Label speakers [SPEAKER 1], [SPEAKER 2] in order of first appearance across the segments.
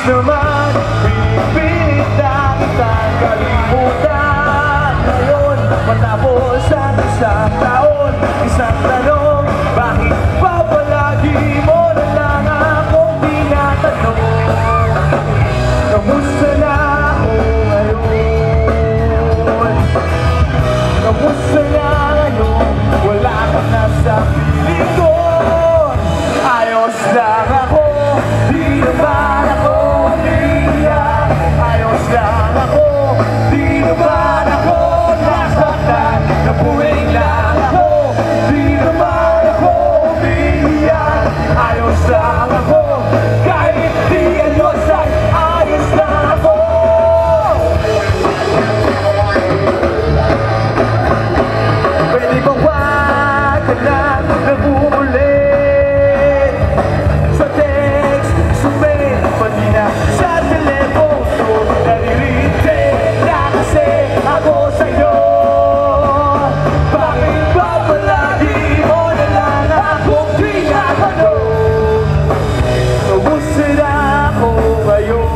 [SPEAKER 1] naman, pinipilit na kitang kalimutan. Ngayon, matapos ang isang taon, isang tanong, bakit pa palagi mo na lang akong tinatanong? Kamusta na ako ngayon? Kamusta na ngayon? Wala ka na sa piling ko. Ayos lang ako, di naman ako umiiyak. Ayos lang ako, di naman ako nasaktan. Nabuhay lang ako, di naman ako umiiyak. Ayos lang ako, kahit di ayos ay ayos lang ako. Pwede ba wag ka lang nag-uulit sa text, sa mail, pati na sa telepono. Naririnte na kasi ako sa'yo. Bakit ba palagi mo na lang akong tinatanong? Kamusta na ako ngayon?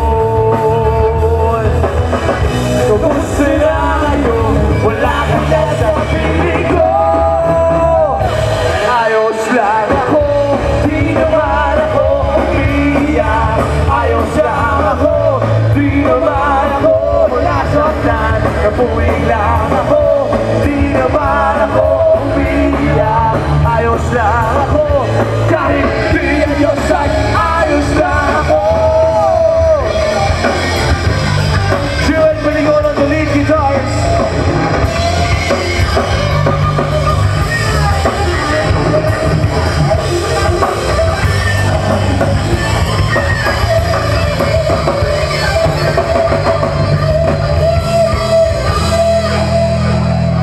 [SPEAKER 1] Kamusta na ngayon? Wala ka na sa piling ko. Ayos lang ako, di naman ako umiiyak. Ayos lang ako, di naman ako nasaktan. Nabuhay lang ako, di naman ako umiiyak. Ayos lang ako, kahit di ayos ay ayos lang ako. Jewel Baligon on the lead guitars.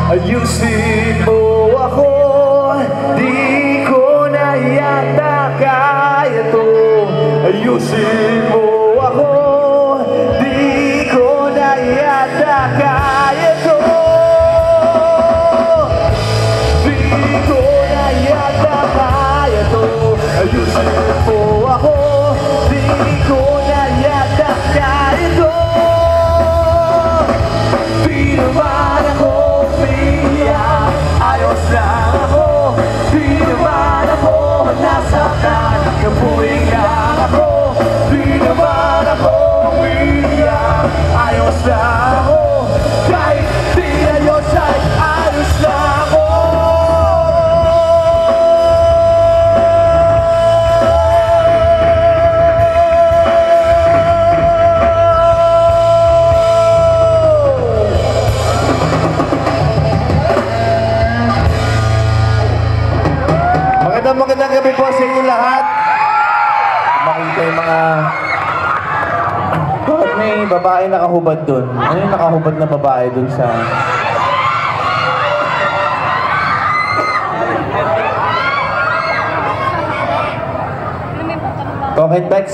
[SPEAKER 1] Ayusin mo ako, di ko na yata kaya to. Ayusin mo ako, di ko na yata kaya to. Di ko na yata kaya to. Ayusin mo ako, di ko na yata kaya to. Di naman ako umiiyak. Ayos lang ako, di naman ako nasaktan. Nabuhay lang ako, di naman ako umiiyak. Ayos lang ako, kahit di ayos ay ayos lang ako. Magandang gabi po sa inyo lahat. Makita yung mga... Bakit may babae nakahubad dun? Ano yung nakahubad na babae dun sa... Token Bex,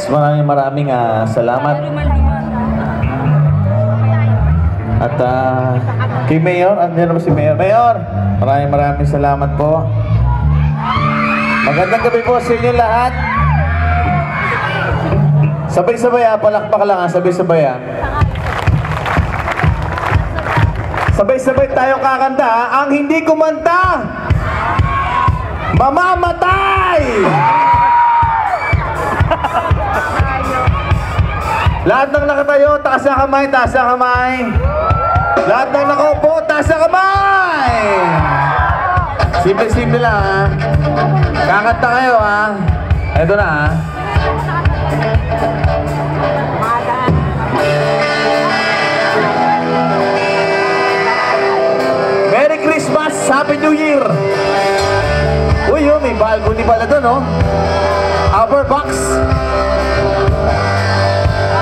[SPEAKER 1] maraming salamat. At kay Mayor, andyan naman si Mayor. Mayor, maraming salamat po. Magandang gabi po sa inyo lahat. Sabay-sabay palakpak lang sabay-sabay Sabay-sabay tayo kakanta Ang hindi kumanta mamamatay! Lahat ng nakatayo, taas ang kamay, taas ang kamay. Lahat ng nakaupo, taas ang kamay! Simple-simple lang Kakanta kayo Ito na Merry Christmas! Happy New Year! Uy, may balcony pala doon, Upper box.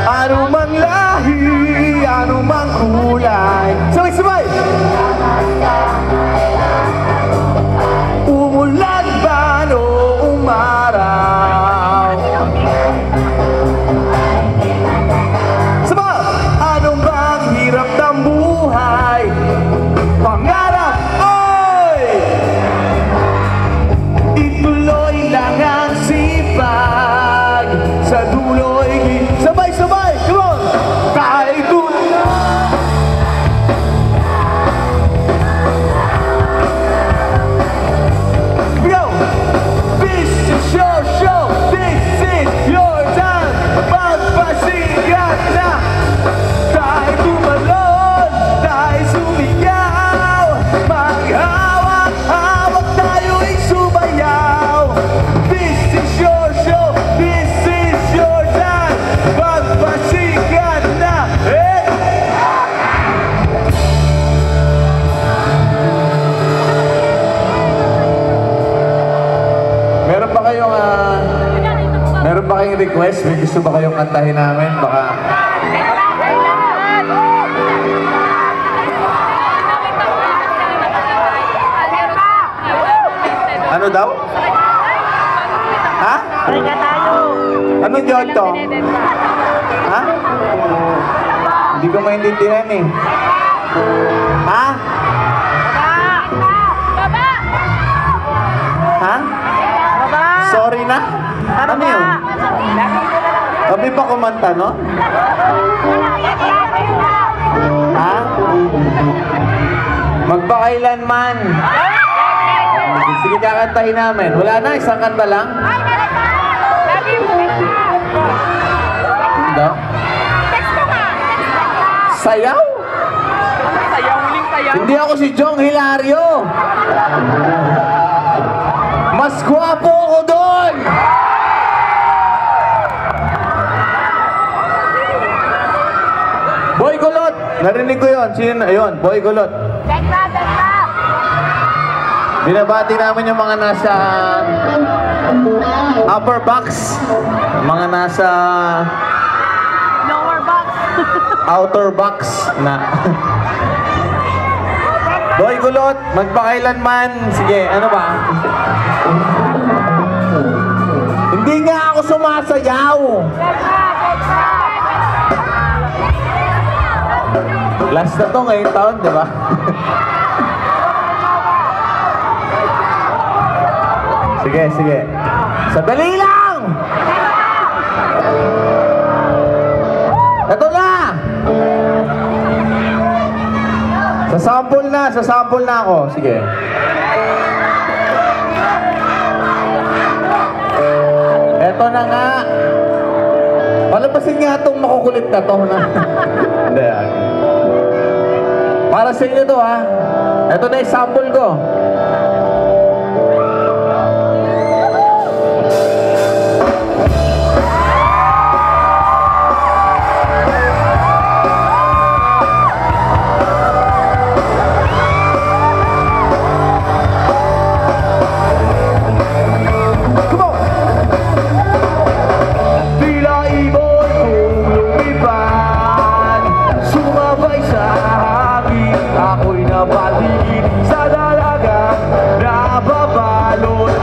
[SPEAKER 1] Anumang lahi, anumang kulay. Sabay-sabay! Umulan ba o umaraw? Saba! Anong bang hirap ng buhay? Pangarap, oy! Ituloy lang ang sipag. Meron ba kayong request? May gusto ba kayong kantahin namin? Baka... Ano daw? Ha? Anong joke to? Ha? Hindi ko maintindihan eh. Ha? Ha? Sorry na? Ano yun? Kami pa kumanta, no? Ha? Magpakailanman. Sige, kakantahin namin. Wala na, isang kanta lang. Hindi? Sayaw?
[SPEAKER 2] Sayaw, huling sayaw.
[SPEAKER 1] Hindi ako si Jong Hilario. Mas gwapo ako doon. Boy Kulot. Narinig ko yun. Sino? Ayun, Boy Kulot. Binabati namin yung mga nasa upper box, mga nasa
[SPEAKER 2] Lower box.
[SPEAKER 1] outer box na. Boy Kulot, magpakailanman. Sige, ano ba? Hindi nga ako sumasayaw. Last na to ngayong taon, di ba? Sige, sige. Sandali lang! Ito na! Sasample na ako. Sige. Ito na nga. Palabasin nga itong makukulit na to na. Hindi, para sa inyo to, ha. Ito na yung sample ko. Ako'y nabaligid sa dalaga na babalot.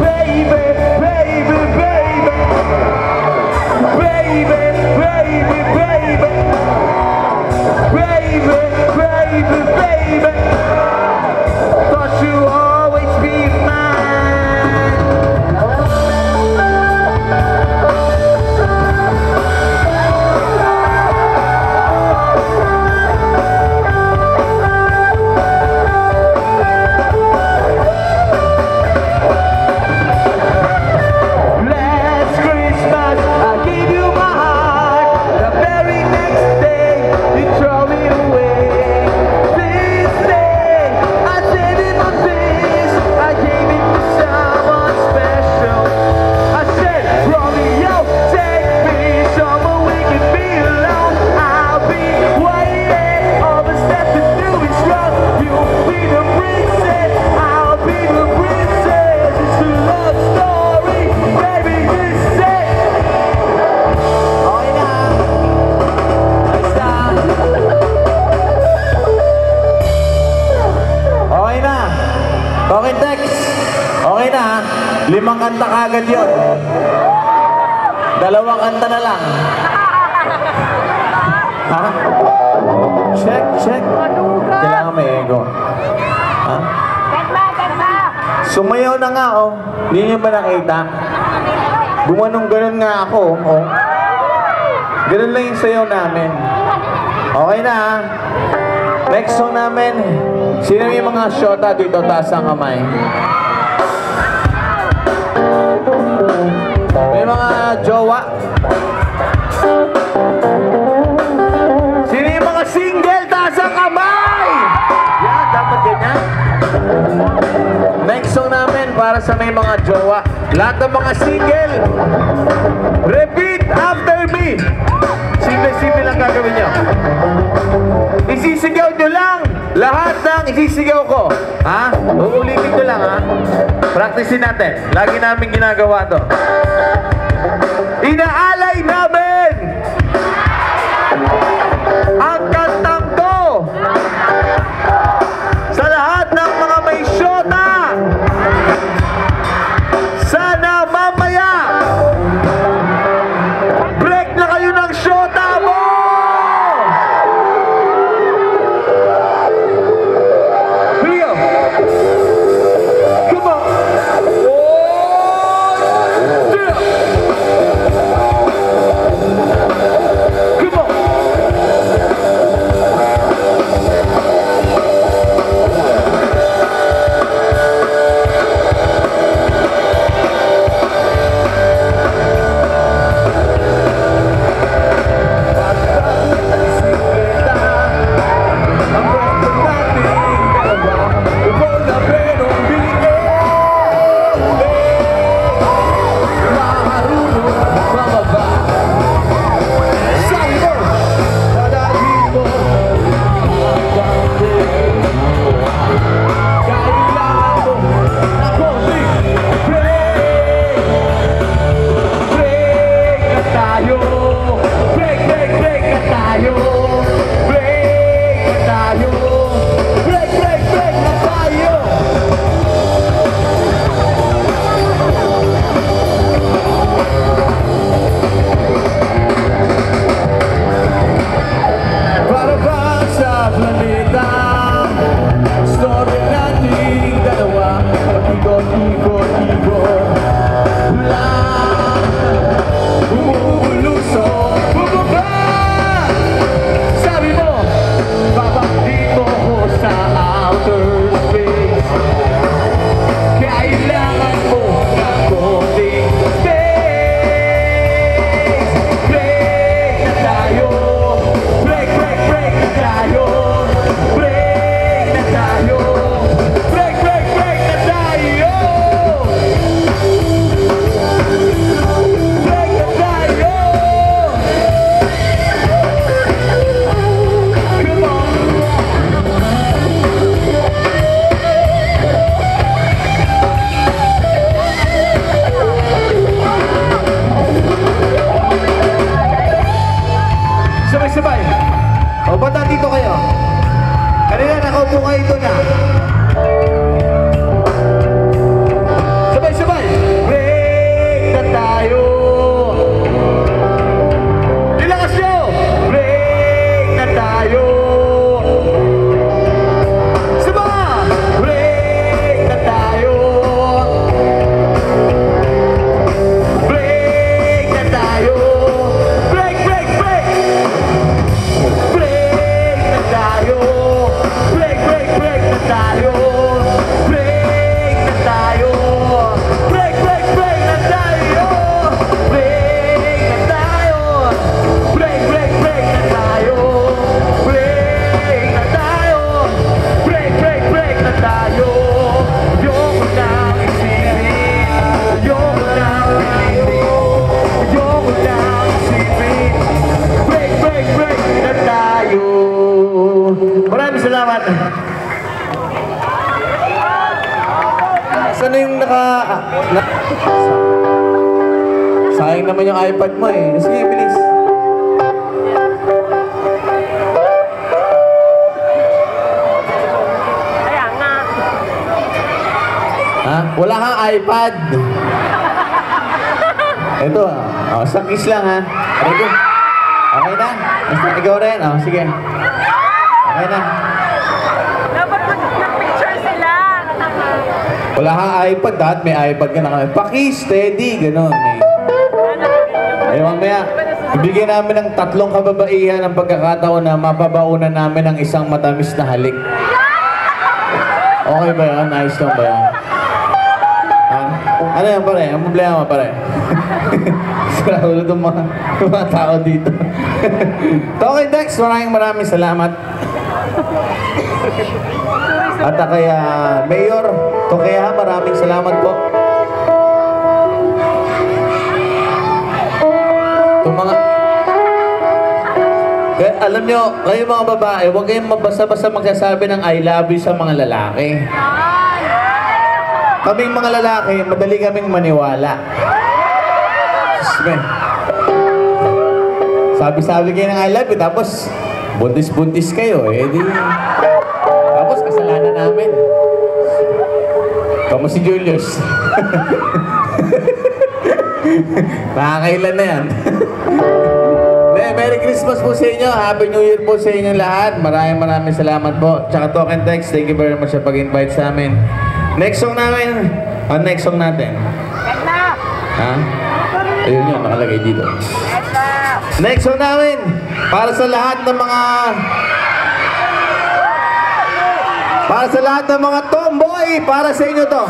[SPEAKER 1] Baby, baby, baby, baby, baby, baby, baby, baby, baby, thought you always be mine. Okay, next. Okay na, ha? 5 kanta kagad yun. 2 kanta na lang. Ha? Check, check. Kailangan may ego. Ha? Sumayaw na nga, oh. Hindi niyo ba nakita? Gumanong ganun nga ako, oh. Ganun lang yung sayaw namin. Okay na, ha? Next song namin. Sino yung mga shota dito? Taas ang kamay. May mga jowa. Sino yung mga single? Taas ang kamay! Yan, dapat ganyan. Next song namin para sa may mga jowa. Lahat ng mga single. Repeat after me. Simple-simple lang gagawin nyo. Isisigaw nyo lang lahat ng isisigaw ko. Ha? Uulitin ko lang, ha? Practicein natin. Lagi namin ginagawa to. Inaalay namin ang kantang to sa lahat ng mga may syota. Sana mamaya break na kayo ng syota mo! Here we go. Come on. Come on. Sabay-sabay. O, ba't nandito kayo? Kanina nakaupo kayo doon na. Sabay-sabay. Break na tayo. Ilakas nyo. Break na tayo. Saba. Break na tayo. Break na tayo. Break, break, break. Break na tayo. Break, break, break na tayo. Break na tayo. Break, break, break na tayo. Break na tayo. Break, break, break na tayo. Break na tayo. Break, break, break na tayo. Ayoko nang isipin. Ayoko nang isipin. Ayoko nang isipin. Break, break, break na tayo. Maraming salamat. Saan na yung sayang naman yung iPad mo eh. Sige, bilis.
[SPEAKER 2] Kaya nga.
[SPEAKER 1] Ha? Wala kang iPad. Ito, sa kiss lang ha. Ready? Okay na? Basta ikaw rin? Sige. Okay na.
[SPEAKER 2] Dapat mag-picture sila.
[SPEAKER 1] Wala kang iPad, dahil may iPad ka na kami. Paki, steady, gano'n eh. Mamaya, ibigyan namin ng 3 kababaihan ang pagkakataon na mapabaunan namin ng isang matamis na halik. Okay ba yan? Nice lang ba yan? Ha? Ano yan pare? Ang problema pare? Sira ulo itong mga tao dito. Okay, Dex, maraming salamat. At kaya Mayor Tokea, maraming salamat po. Itong mga alam nyo, kayo mga babae, huwag kayong basta-basta magsasabi ng I love you sa mga lalaki. kaming mga lalaki, madali kaming maniwala. Sabi-sabi kayo ng I love you, tapos buntis-buntis kayo, eh di. Tapos kasalanan namin. Kamu si Julius. Nakakailan na yan. Merry Christmas po sa inyo. Happy New Year po sa inyo lahat. Maraming salamat po. Tsaka Talk and Text, thank you very much sa pag-invite sa amin. Next song namin. Next song natin. Ha? Ayun yun, nakalagay dito. Next song namin. Para sa lahat ng mga tomboy, para sa inyo to.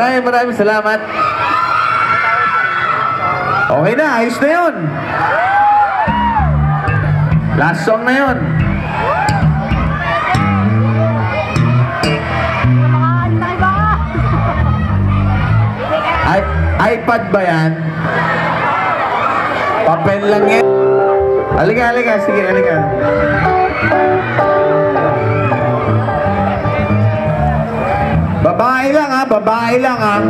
[SPEAKER 1] Maraming salamat. Okay na, ayos na yun. Last song na yun. iPad ba yan? Papel lang yan. Halika. Sige, halika. Babae lang ha.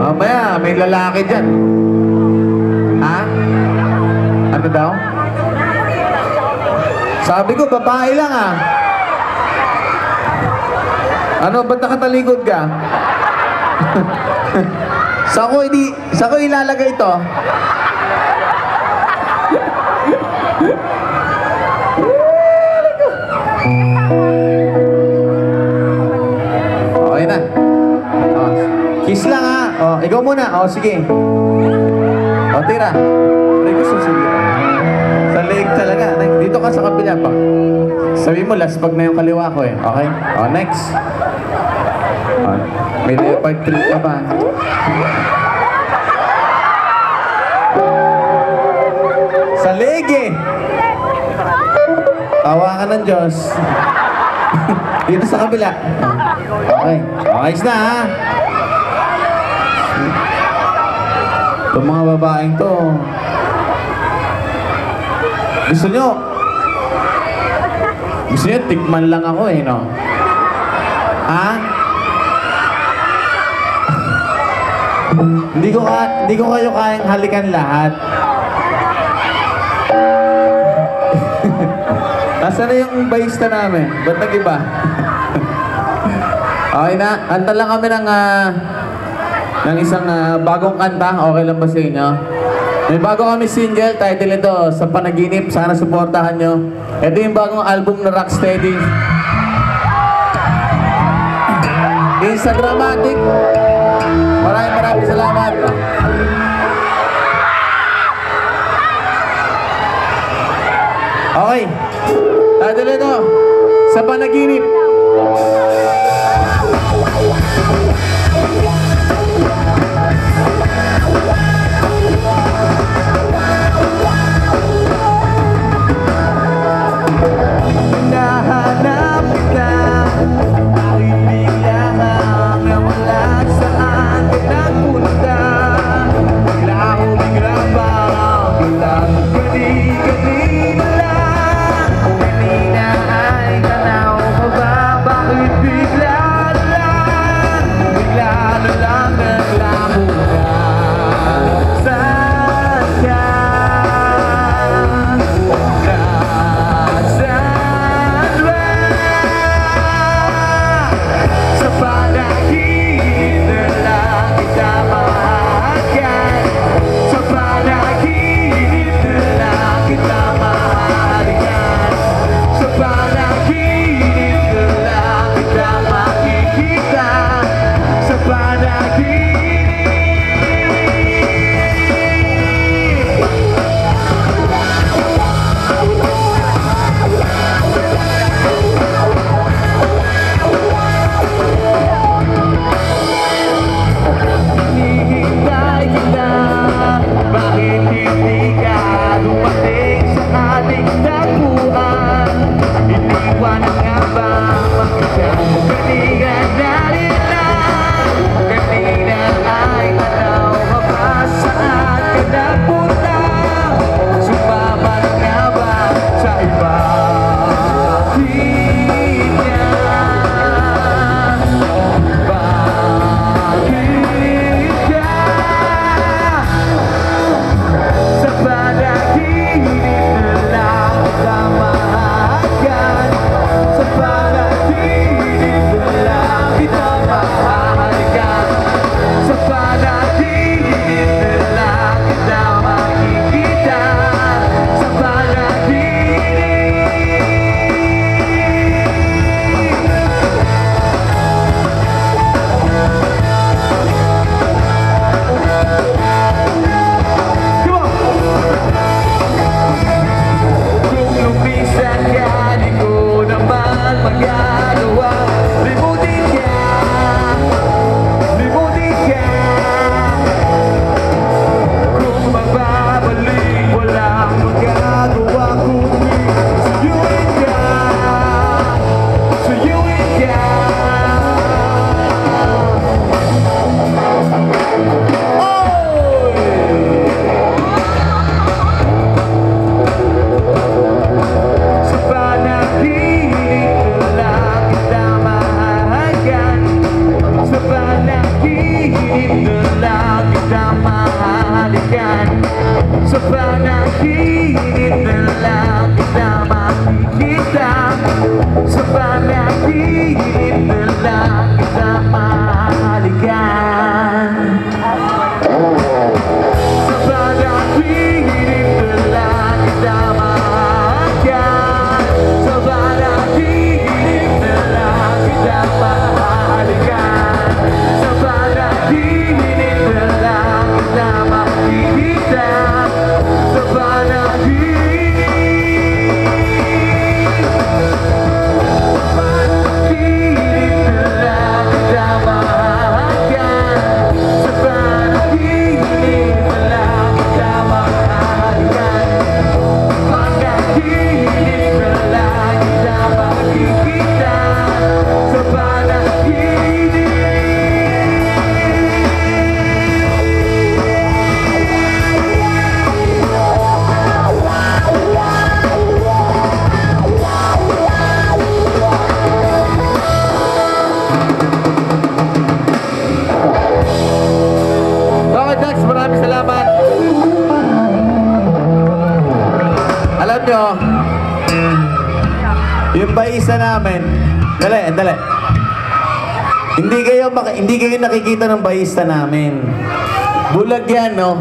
[SPEAKER 1] Mamaya, may lalaki dyan. Ha? Ano daw? Sabi ko, babae lang ha. Ano, ba't nakatalikod ka? Sa ko ilalagay ito? Okay na. Oh, kiss lang ha. Oh, ikaw muna. Oh, sige. Oh, tira. Pare ko susunod. Sa leg talaga. Dito ka sa kabila pa. Sabi mo, last pag na yung kaliwa ko eh. Okay? Oh, next. Oh, may leopard trip ka pa. Sa leg eh. Tawa ka ng Diyos. Dito sa kabila. Okay. Ayos na ha. Itong mga babaeng to. Gusto nyo tikman lang ako eh, no? Ha? Hindi ko kayo kayang halikan lahat. Nasaan na yung bayista namin? Ba't nag-iba? Okay na, kanta lang kami ng isang bagong kanta. Okay lang ba sa inyo? May bago kami single, title ito, Sa Panaginip. Sana suportahan nyo. Ito yung bagong album na Rocksteady. Instagramatic. Maraming salamat. Okay. Title ito, Sa Panaginip. Hinahanap kita, bakit biglang nawala, saan ka nagpunta? Bigla bang gali-gali na lang. Hindi na ay tanaw ka ba, bakit bigla na lang naglaman? nyo, yung baisa namin, dali. Hindi kayo nakikita ng baista namin. Bulag yan, no?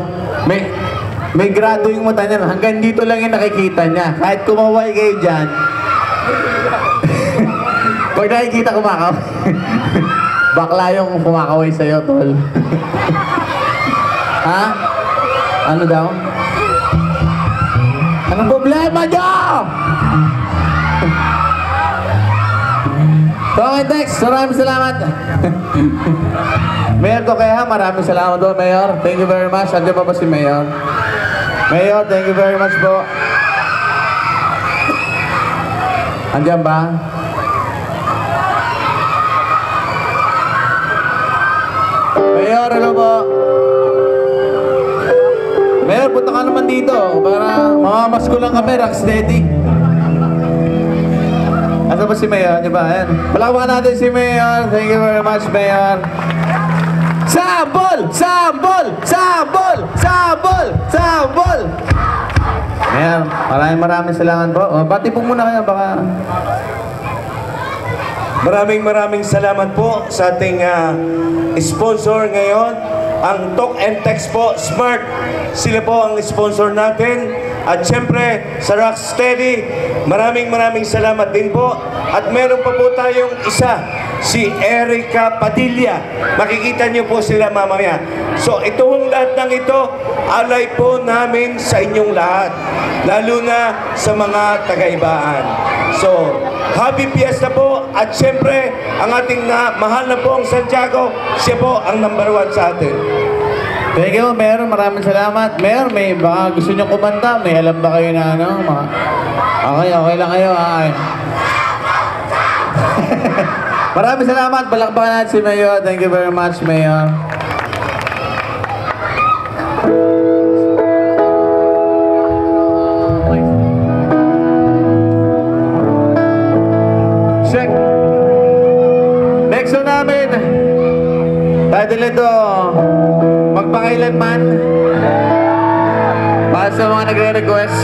[SPEAKER 1] May grado yung mata niya. Hanggang dito lang yung nakikita niya. Kahit kumaway kayo dyan. Pag nakikita kumakaway. Bakla yung kumakaway sa'yo, tol. Ha? Ano daw? Anong problema niyo? Okay, thanks. Maraming salamat. Mayor Tokaya, maraming salamat po, Mayor. Thank you very much. Andiyan pa ba si Mayor? Mayor, thank you very much po. Andiyan ba? Mayor, hello po. Mayor, punta ka naman dito para mamamas ko lang kami, Rocksteady. Asa ba si Mayor? Di ba? Ayan. Palakpakan natin si Mayor. Thank you very much, Mayor. Sambol! Sambol! Sambol! Sambol! Sambol! Mayor, maraming salamat po. O, bati po muna kayo, baka...
[SPEAKER 3] Maraming salamat po sa ating sponsor ngayon. Ang Talk and Text po, Smart. Sila po ang sponsor natin. At syempre, sa Rocksteady, maraming salamat din po. At meron pa po tayong isa, si Erica Padilla. Makikita niyo po sila mamaya. So, itong lahat ng ito, alay po namin sa inyong lahat. Lalo na sa mga taga-ibaan. So, Happy Fiesta po. At syempre, ang ating mahal na po ang Santiago, siya po ang #1 sa atin.
[SPEAKER 1] Thank you, Mayor. Maraming salamat. Mayor, may baka gusto nyo kumanta. May alam ba kayo na ano? Okay lang kayo. Ay. Maraming salamat. Balakbakan natin si Mayor. Thank you very much, Mayor. Check. Next one namin. Title ito, Magpakailanman. Para sa mga nagre-request.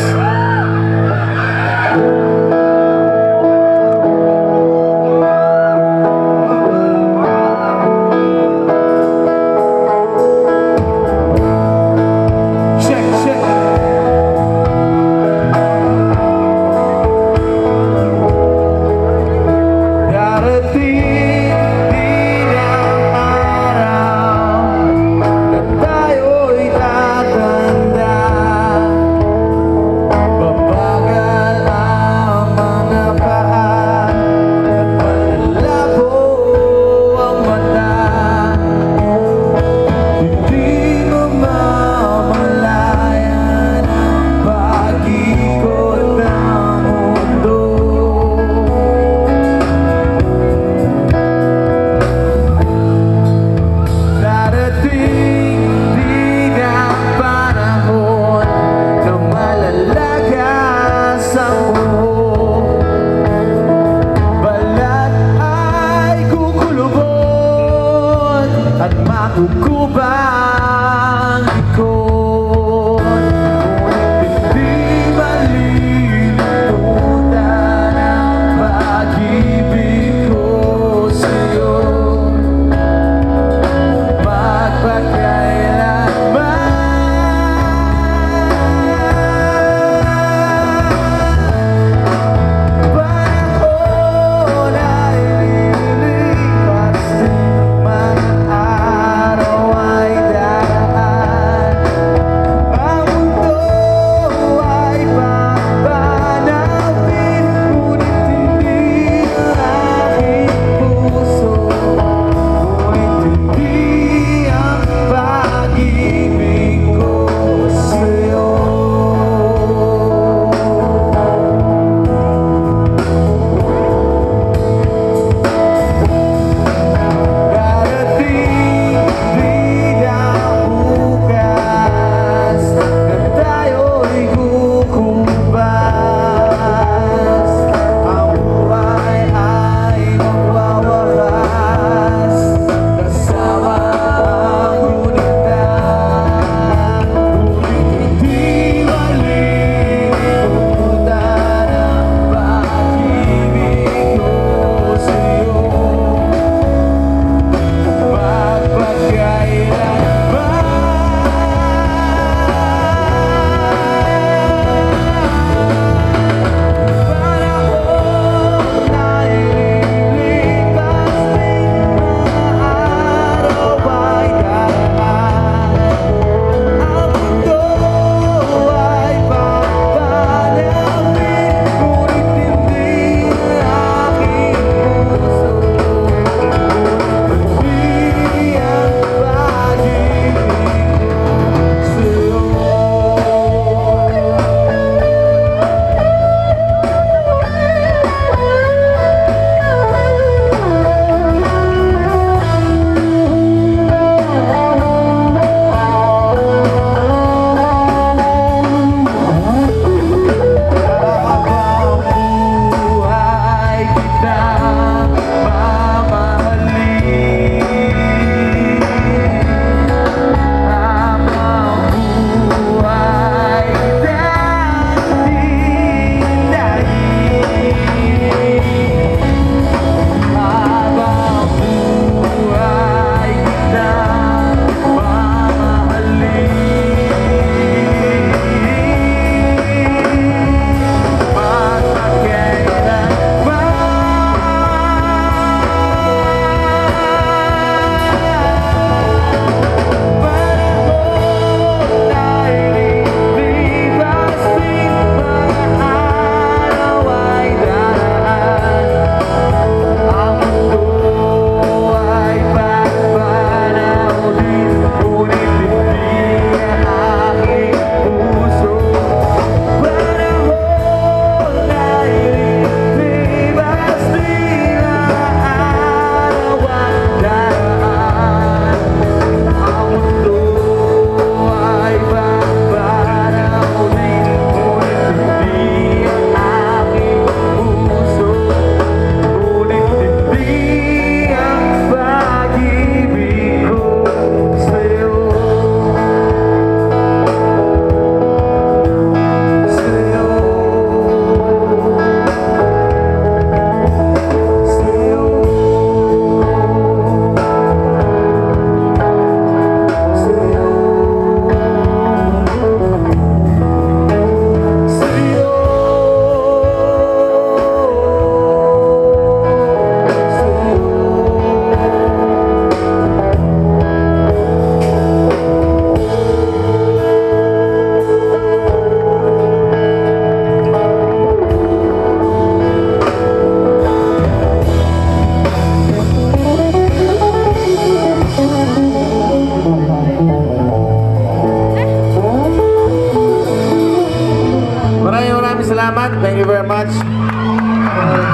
[SPEAKER 1] maraming salamat. Thank you very much.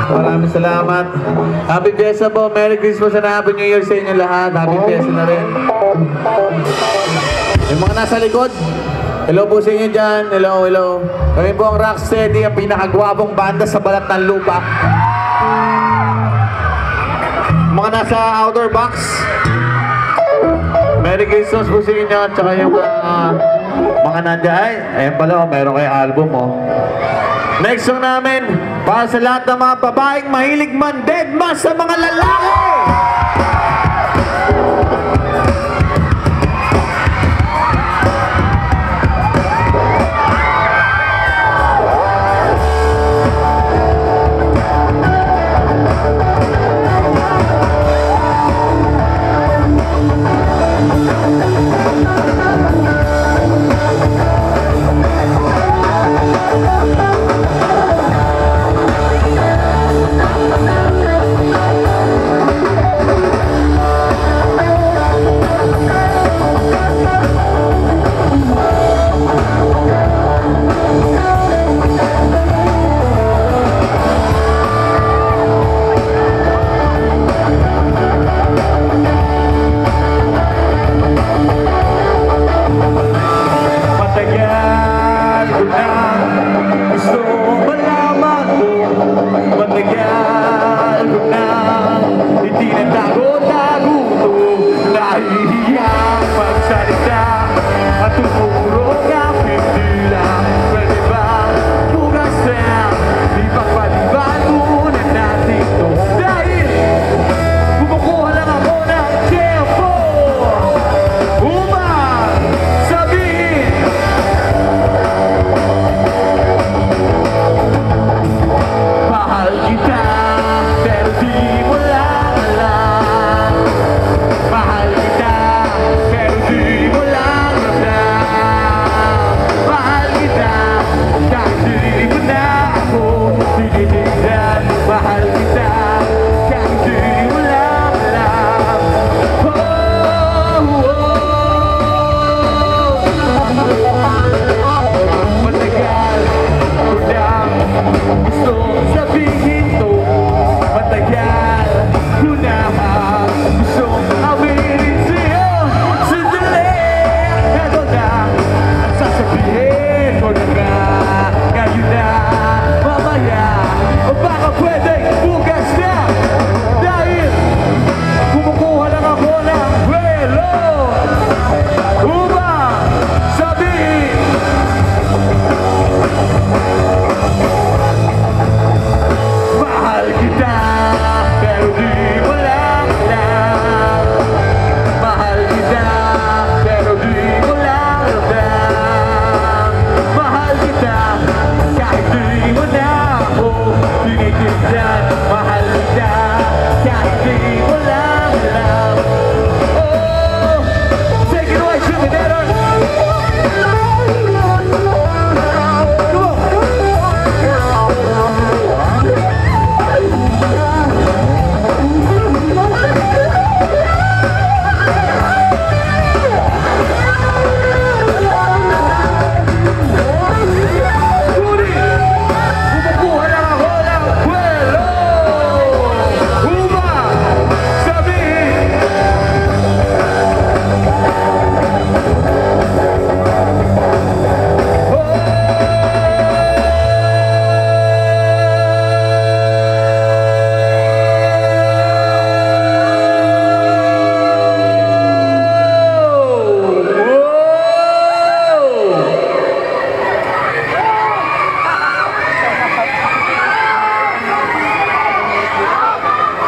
[SPEAKER 1] Maraming salamat. Happy Fiesta po. Merry Christmas and Happy New Year sa inyo lahat. Happy Fiesta na rin. Yung mga nasa likod, hello po sa inyo dyan. Hello, hello. Kami po ang Rocksteady, ang pinakagwapong banda sa balat ng lupa. Mga nasa outer box, Merry Christmas po sa inyo. Tsaka yung mga nandiyan. Ayun pala, meron kayo album oh. Next song namin, para sa lahat ng mga babaeng mahilig man, dead mas sa mga lalaki!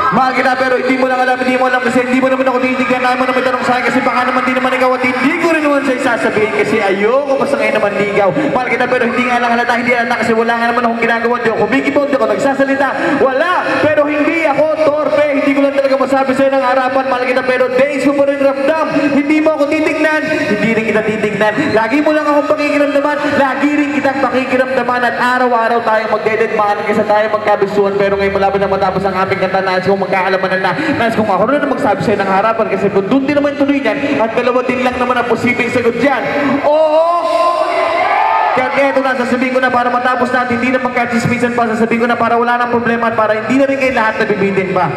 [SPEAKER 1] Mahal kita pero hindi mo lang alam kasi hindi mo naman ako titignan, naman naman tanong sa akin kasi baka naman di naman ikaw at hindi ko rin naman sa'yo sasabihin kasi ayoko basta ngayon naman ligaw. Mahal kita pero hindi nga lang halata, hindi halata kasi wala nga naman akong ginagawa, di ako kumikipon, di ako nagsasalita, wala, pero hindi ako torpe, hindi ko lang talaga masabi sa'yo ng harapan. Mahal kita pero days ko pa rin ramdam, hindi mo ako titignan, hindi rin kita titignan, lagi mo lang akong pakikiramdaman, lagi rin kitang pakikiramdaman at araw-araw tayong magdededmaan kasi tayo magkabisuan pero ngayon malapit na matapos ang aming kanta, nais kong magkaalaman na nais kong ako na magsabi sa'yo ng harapan kasi kung doon din naman tuloy niyan at dalawa din lang naman ang posibleng sagot dyan. Oo! Kaya ito na, sasabihin ko na para matapos natin, hindi na magkachismisan pa, sasabihin ko na para wala nang problema at para hindi na rin kayo lahat nabibitin pa.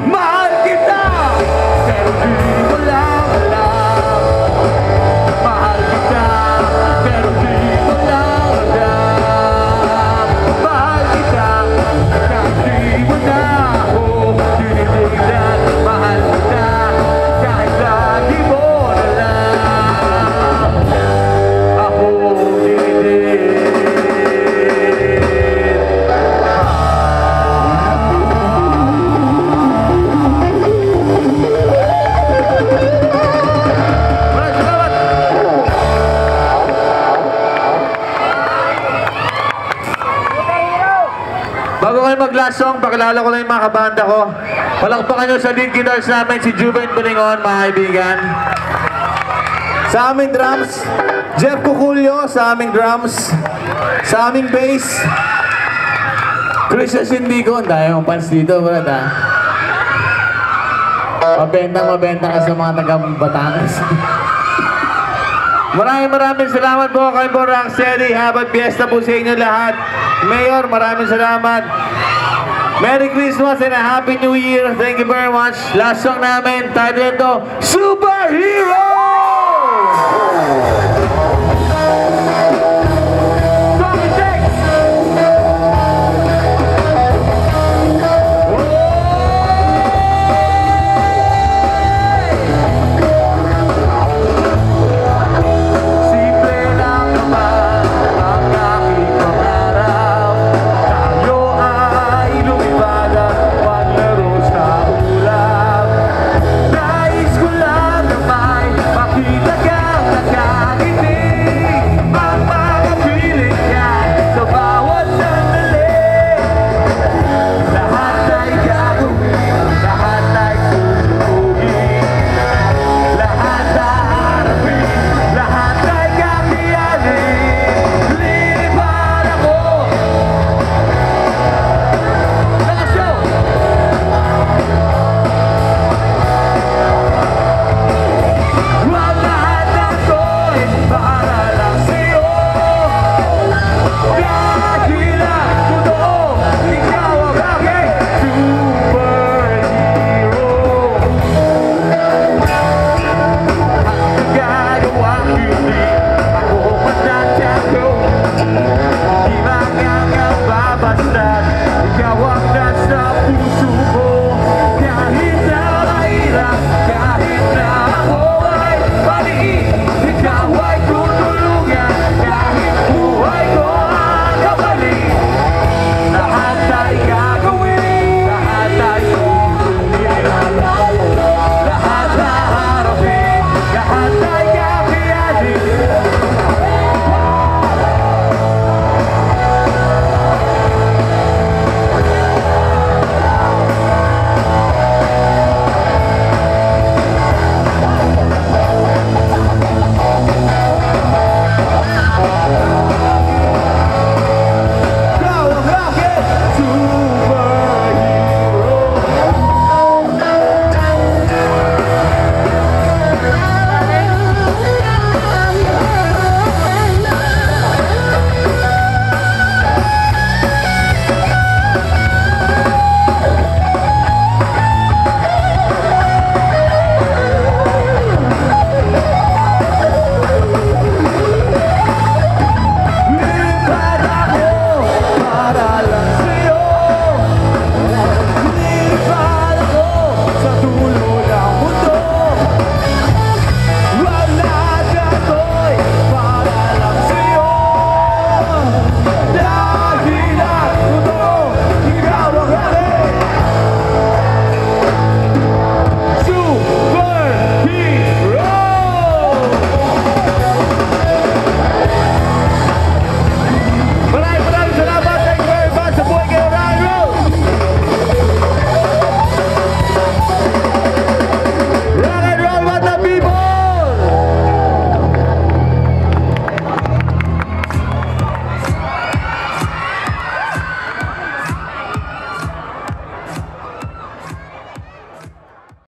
[SPEAKER 1] Mahal kita! Pero di mo lang alam. Mahal kita, pero di mo lang alam. Mahal kita, kahit di mo na ako tinitignan. Mahal kita, kahit lagi mo na lang ako tinitignan. Maraming salamat! Bago kayo mag-last song, pakilala ko lang yung mga kabanda ko. Palakpakan nyo sa lead guitars namin, si Juven Balingon, mga kaibigan. Sa aming drums, Jeff Cuculio sa aming drums. Sa aming bass, Chris Sindico. Ang dahil mong fans dito, brad, ha? Mabenta ka sa mga taga-Batangas. Maraming salamat po kay Borang Seri. Habang fiesta po sa inyo lahat. Mayor, maraming salamat. Merry Christmas and a Happy New Year. Thank you very much. Last song namin, title ito, Superhero!